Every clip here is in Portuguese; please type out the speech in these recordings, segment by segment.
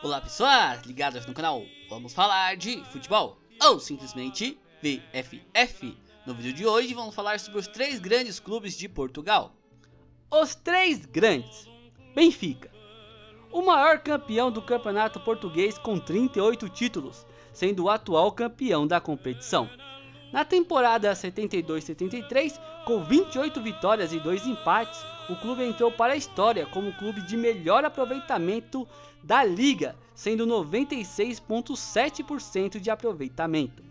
Olá pessoas, ligadas no canal, vamos falar de futebol, ou simplesmente VFF. No vídeo de hoje vamos falar sobre os 3 grandes clubes de Portugal. Os 3 grandes. Benfica, o maior campeão do campeonato português com 38 títulos, sendo o atual campeão da competição. Na temporada 72-73, com 28 vitórias e 2 empates, o clube entrou para a história como o clube de melhor aproveitamento da liga, sendo 96,7% de aproveitamento.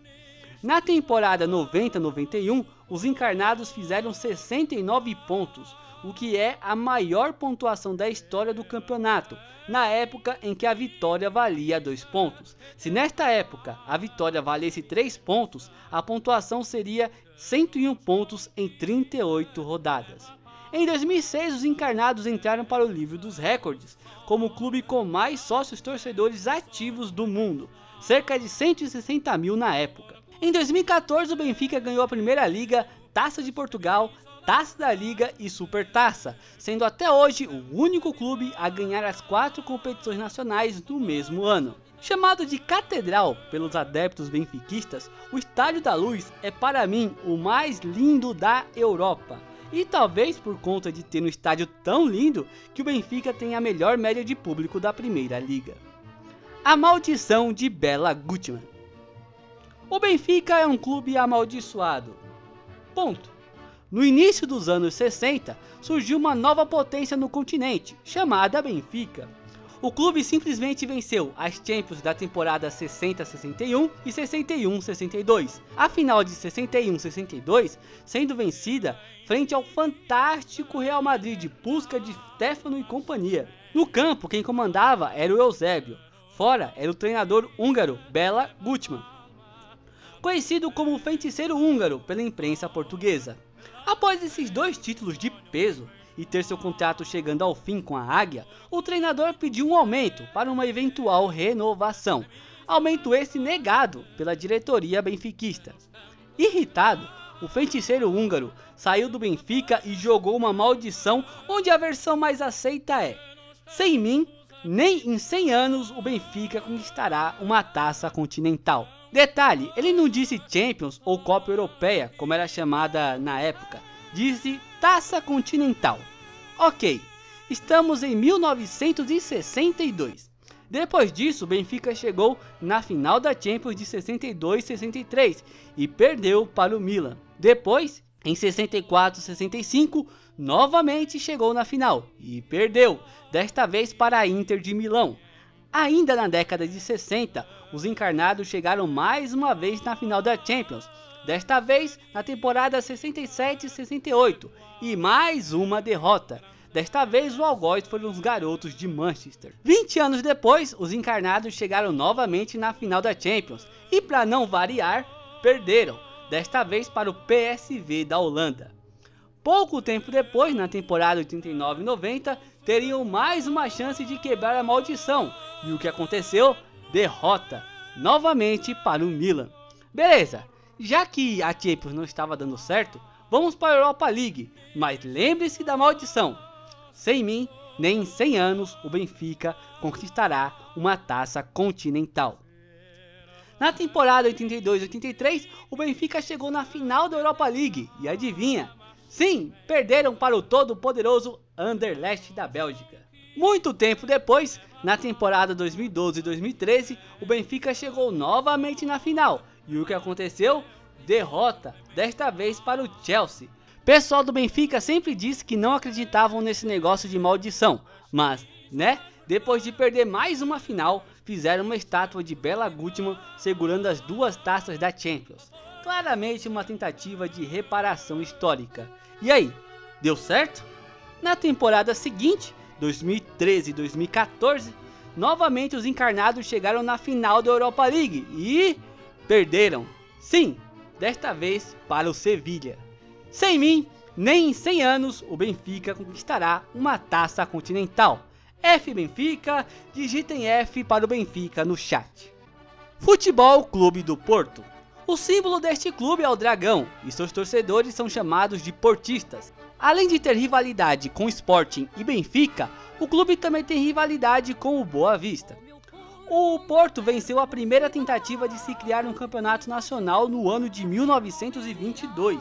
Na temporada 90-91, os encarnados fizeram 69 pontos, o que é a maior pontuação da história do campeonato, na época em que a vitória valia 2 pontos. Se nesta época a vitória valesse 3 pontos, a pontuação seria 101 pontos em 38 rodadas. Em 2006, os encarnados entraram para o livro dos recordes, como o clube com mais sócios torcedores ativos do mundo, cerca de 160 mil na época. Em 2014, o Benfica ganhou a Primeira Liga, Taça de Portugal, Taça da Liga e Supertaça, sendo até hoje o único clube a ganhar as 4 competições nacionais no mesmo ano. Chamado de Catedral pelos adeptos benfiquistas, o Estádio da Luz é para mim o mais lindo da Europa. E talvez por conta de ter um estádio tão lindo que o Benfica tem a melhor média de público da Primeira Liga. A maldição de Bela Gutmann. O Benfica é um clube amaldiçoado. Ponto. No início dos anos 60, surgiu uma nova potência no continente, chamada Benfica. O clube simplesmente venceu as Champions da temporada 60-61 e 61-62, a final de 61-62 sendo vencida frente ao fantástico Real Madrid de Puskás, de Stefano e companhia. No campo, quem comandava era o Eusébio, fora era o treinador húngaro Bela Gutmann, conhecido como o feiticeiro húngaro pela imprensa portuguesa. Após esses 2 títulos de peso e ter seu contrato chegando ao fim com a Águia, o treinador pediu um aumento para uma eventual renovação, aumento esse negado pela diretoria benfiquista. Irritado, o feiticeiro húngaro saiu do Benfica e jogou uma maldição onde a versão mais aceita é: sem mim, nem em 100 anos o Benfica conquistará uma taça continental. Detalhe, ele não disse Champions ou Copa Europeia, como era chamada na época, disse Taça Continental. Ok, estamos em 1962. Depois disso, o Benfica chegou na final da Champions de 62-63 e perdeu para o Milan. Depois, em 64-65, novamente chegou na final e perdeu, desta vez para a Inter de Milão. Ainda na década de 60, os encarnados chegaram mais uma vez na final da Champions, desta vez na temporada 67-68, e mais uma derrota. Desta vez o algoz foram os garotos de Manchester. 20 anos depois, os encarnados chegaram novamente na final da Champions, e para não variar, perderam, desta vez para o PSV da Holanda. Pouco tempo depois, na temporada 89-90, teriam mais uma chance de quebrar a maldição, e o que aconteceu? Derrota, novamente para o Milan. Beleza, já que a Champions não estava dando certo, vamos para a Europa League, mas lembre-se da maldição. Sem mim, nem em 100 anos o Benfica conquistará uma taça continental. Na temporada 82-83, o Benfica chegou na final da Europa League, e adivinha? Sim, perderam para o todo-poderoso Anderlecht da Bélgica. Muito tempo depois, na temporada 2012-2013, o Benfica chegou novamente na final. E o que aconteceu? Derrota, desta vez para o Chelsea. Pessoal do Benfica sempre disse que não acreditavam nesse negócio de maldição, mas, depois de perder mais uma final, fizeram uma estátua de Bela Gutmann segurando as 2 taças da Champions. Claramente uma tentativa de reparação histórica. E aí, deu certo? Na temporada seguinte, 2013-2014, novamente os encarnados chegaram na final da Europa League e perderam. Sim, desta vez para o Sevilha. Sem mim, nem em 100 anos o Benfica conquistará uma taça continental. F Benfica, digitem F para o Benfica no chat. Futebol Clube do Porto. O símbolo deste clube é o dragão e seus torcedores são chamados de portistas. Além de ter rivalidade com o Sporting e Benfica, o clube também tem rivalidade com o Boa Vista. O Porto venceu a primeira tentativa de se criar um campeonato nacional no ano de 1922.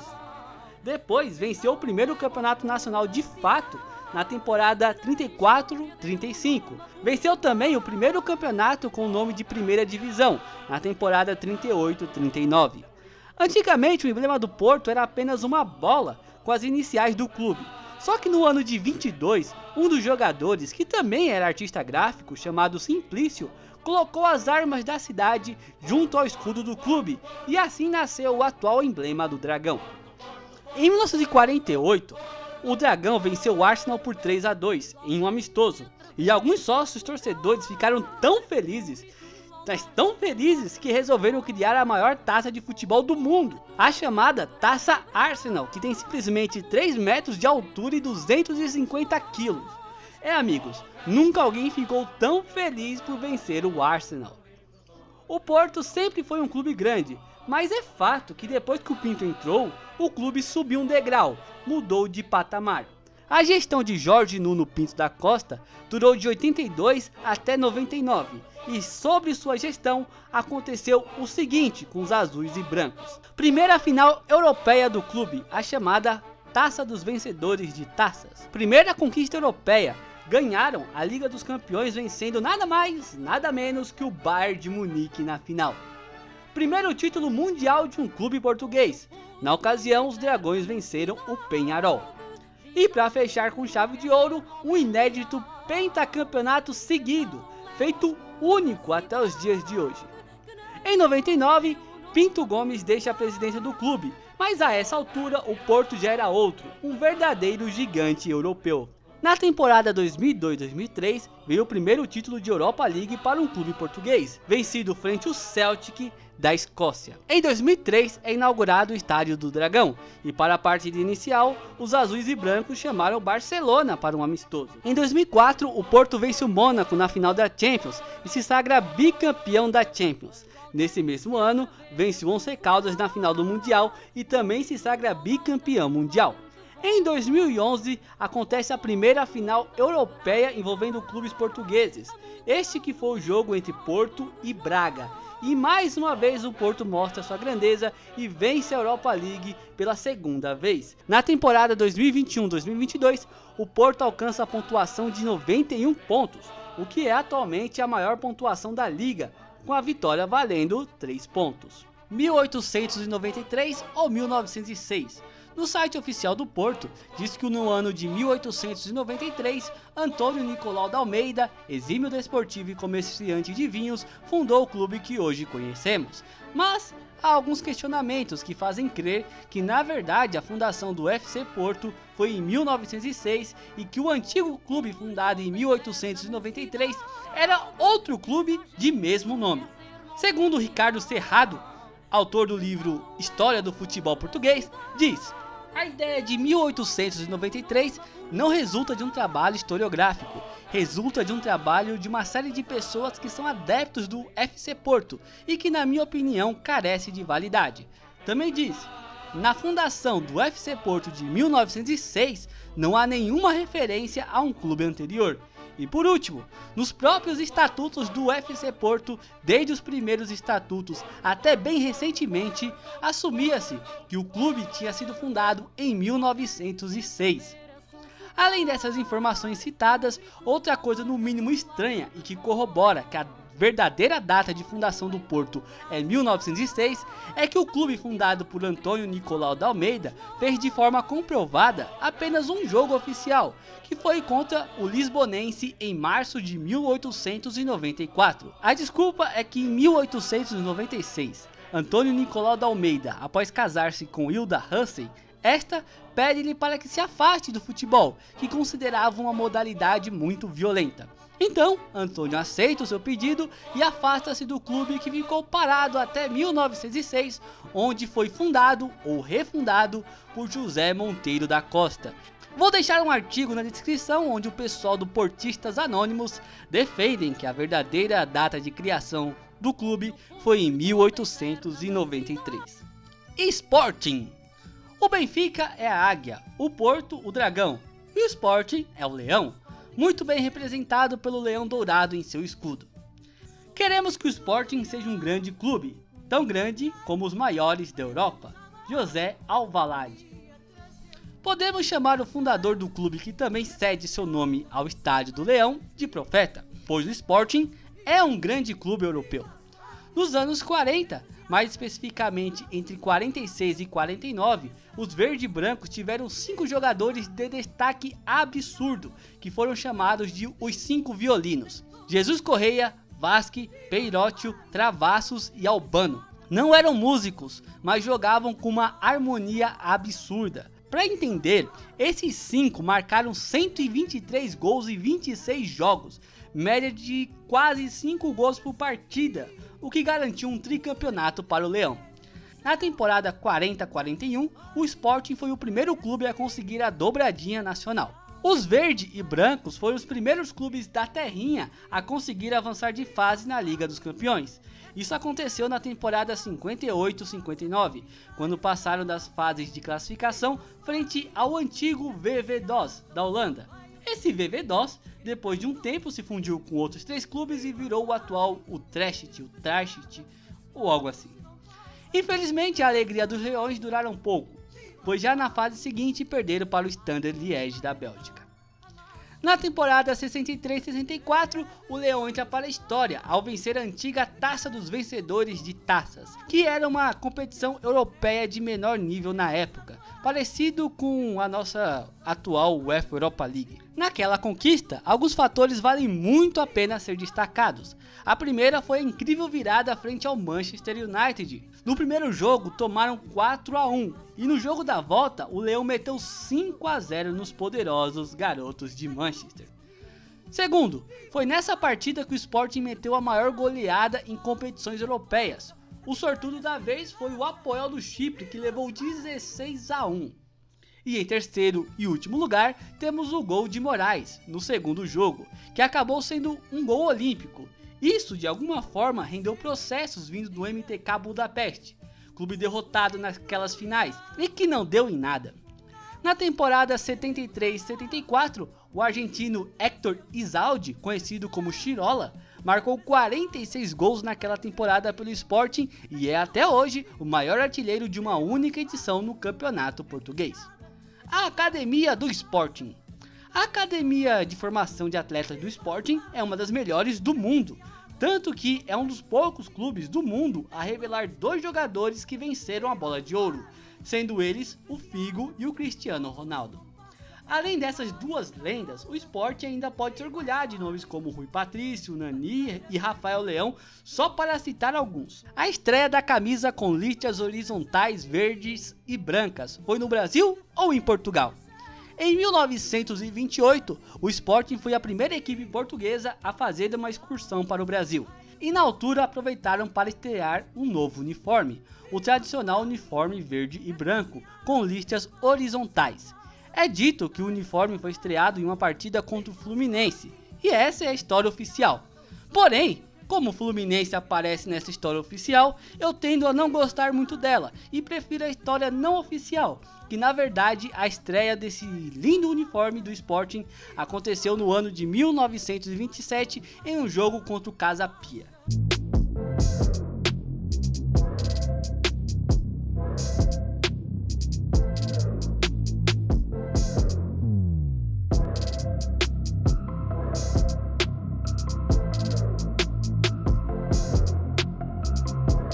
Depois venceu o primeiro campeonato nacional de fato na temporada 34-35. Venceu também o primeiro campeonato com o nome de Primeira Divisão, na temporada 38-39. Antigamente o emblema do Porto era apenas uma bola com as iniciais do clube. Só que no ano de 22, um dos jogadores, que também era artista gráfico, chamado Simplício, colocou as armas da cidade junto ao escudo do clube, e assim nasceu o atual emblema do Dragão. Em 1948, o Dragão venceu o Arsenal por 3-2 em um amistoso, e alguns sócios torcedores ficaram tão felizes, mas tão felizes, que resolveram criar a maior taça de futebol do mundo, a chamada Taça Arsenal, que tem simplesmente 3 metros de altura e 250 quilos. Amigos, nunca alguém ficou tão feliz por vencer o Arsenal. O Porto sempre foi um clube grande, mas é fato que depois que o Pinto entrou, o clube subiu um degrau, mudou de patamar. A gestão de Jorge Nuno Pinto da Costa durou de 82 até 99, e sobre sua gestão aconteceu o seguinte com os azuis e brancos. Primeira final europeia do clube, a chamada Taça dos Vencedores de Taças. Primeira conquista europeia, ganharam a Liga dos Campeões vencendo nada mais, nada menos que o Bayern de Munique na final. Primeiro título mundial de um clube português, na ocasião os Dragões venceram o Peñarol. E para fechar com chave de ouro, um inédito pentacampeonato seguido, feito único até os dias de hoje. Em 99, Pinto Gomes deixa a presidência do clube, mas a essa altura o Porto já era outro, um verdadeiro gigante europeu. Na temporada 2002-2003, veio o primeiro título de Europa League para um clube português, vencido frente ao Celtic da Escócia. Em 2003 é inaugurado o Estádio do Dragão, e para a partida inicial, os azuis e brancos chamaram o Barcelona para um amistoso. Em 2004, o Porto vence o Mônaco na final da Champions e se sagra bicampeão da Champions. Nesse mesmo ano, vence o Once Caldas na final do Mundial e também se sagra bicampeão mundial. Em 2011, acontece a primeira final europeia envolvendo clubes portugueses, este que foi o jogo entre Porto e Braga. E mais uma vez o Porto mostra sua grandeza e vence a Europa League pela segunda vez. Na temporada 2021-2022, o Porto alcança a pontuação de 91 pontos, o que é atualmente a maior pontuação da liga, com a vitória valendo 3 pontos. 1893 ou 1906. No site oficial do Porto, diz que no ano de 1893, Antônio Nicolau da Almeida, exímio desportivo e comerciante de vinhos, fundou o clube que hoje conhecemos. Mas há alguns questionamentos que fazem crer que na verdade a fundação do FC Porto foi em 1906 e que o antigo clube fundado em 1893 era outro clube de mesmo nome. Segundo Ricardo Cerrado, autor do livro História do Futebol Português, diz: a ideia de 1893 não resulta de um trabalho historiográfico, resulta de um trabalho de uma série de pessoas que são adeptos do FC Porto e que, na minha opinião, carece de validade. Também diz: na fundação do FC Porto de 1906 não há nenhuma referência a um clube anterior. E por último, nos próprios estatutos do FC Porto, desde os primeiros estatutos até bem recentemente, assumia-se que o clube tinha sido fundado em 1906. Além dessas informações citadas, outra coisa no mínimo estranha e que corrobora que a verdadeira data de fundação do Porto é 1906, é que o clube fundado por Antônio Nicolau da Almeida fez de forma comprovada apenas um jogo oficial, que foi contra o Lisbonense em março de 1894. A desculpa é que em 1896, Antônio Nicolau da Almeida, após casar-se com Hilda Hussey, esta pede-lhe para que se afaste do futebol, que considerava uma modalidade muito violenta. Então, Antônio aceita o seu pedido e afasta-se do clube, que ficou parado até 1906, onde foi fundado ou refundado por José Monteiro da Costa. Vou deixar um artigo na descrição onde o pessoal do Portistas Anônimos defendem que a verdadeira data de criação do clube foi em 1893. Sporting. O Benfica é a águia, o Porto o dragão e o Sporting é o leão, muito bem representado pelo leão dourado em seu escudo. Queremos que o Sporting seja um grande clube, tão grande como os maiores da Europa. José Alvalade. Podemos chamar o fundador do clube, que também cede seu nome ao Estádio do Leão, de profeta, pois o Sporting é um grande clube europeu. Nos anos 40, mais especificamente entre 46 e 49, os verde e brancos tiveram 5 jogadores de destaque absurdo, que foram chamados de os 5 violinos: Jesus Correia, Vasque, Peirótio, Travassos e Albano. Não eram músicos, mas jogavam com uma harmonia absurda. Para entender, esses 5 marcaram 123 gols em 26 jogos, média de quase 5 gols por partida, o que garantiu um tricampeonato para o Leão. Na temporada 40-41, o Sporting foi o primeiro clube a conseguir a dobradinha nacional. Os verde e brancos foram os primeiros clubes da terrinha a conseguir avançar de fase na Liga dos Campeões. Isso aconteceu na temporada 58-59, quando passaram das fases de classificação frente ao antigo VV DOS da Holanda. Esse VV DOS, depois de um tempo, se fundiu com outros 3 clubes e virou o atual Utrecht, ou algo assim. Infelizmente, a alegria dos leões duraram pouco, pois já na fase seguinte perderam para o Standard Liège da Bélgica. Na temporada 63-64, o Leão entra para a história ao vencer a antiga Taça dos Vencedores de Taças, que era uma competição europeia de menor nível na época, parecido com a nossa atual UEFA Europa League. Naquela conquista, alguns fatores valem muito a pena ser destacados. A primeira foi a incrível virada frente ao Manchester United. No primeiro jogo tomaram 4-1 e no jogo da volta o Leão meteu 5-0 nos poderosos garotos de Manchester. Segundo, foi nessa partida que o Sporting meteu a maior goleada em competições europeias. O sortudo da vez foi o Apoel do Chipre, que levou 16-1. E em terceiro e último lugar, temos o gol de Moraes, no segundo jogo, que acabou sendo um gol olímpico. Isso, de alguma forma, rendeu processos vindos do MTK Budapeste, clube derrotado naquelas finais, e que não deu em nada. Na temporada 73-74, o argentino Héctor Izaldi, conhecido como Chirola, marcou 46 gols naquela temporada pelo Sporting e é até hoje o maior artilheiro de uma única edição no campeonato português. A Academia do Sporting. A Academia de Formação de Atletas do Sporting é uma das melhores do mundo, tanto que é um dos poucos clubes do mundo a revelar 2 jogadores que venceram a Bola de Ouro, sendo eles o Figo e o Cristiano Ronaldo. Além dessas 2 lendas, o Sporting ainda pode se orgulhar de nomes como Rui Patrício, Nani e Rafael Leão, só para citar alguns. A estreia da camisa com listras horizontais verdes e brancas foi no Brasil ou em Portugal? Em 1928, o Sporting foi a primeira equipe portuguesa a fazer uma excursão para o Brasil. E na altura aproveitaram para estrear um novo uniforme, o tradicional uniforme verde e branco, com listras horizontais. É dito que o uniforme foi estreado em uma partida contra o Fluminense, e essa é a história oficial. Porém, como o Fluminense aparece nessa história oficial, eu tendo a não gostar muito dela, e prefiro a história não oficial, que na verdade a estreia desse lindo uniforme do Sporting aconteceu no ano de 1927 em um jogo contra o Casa Pia.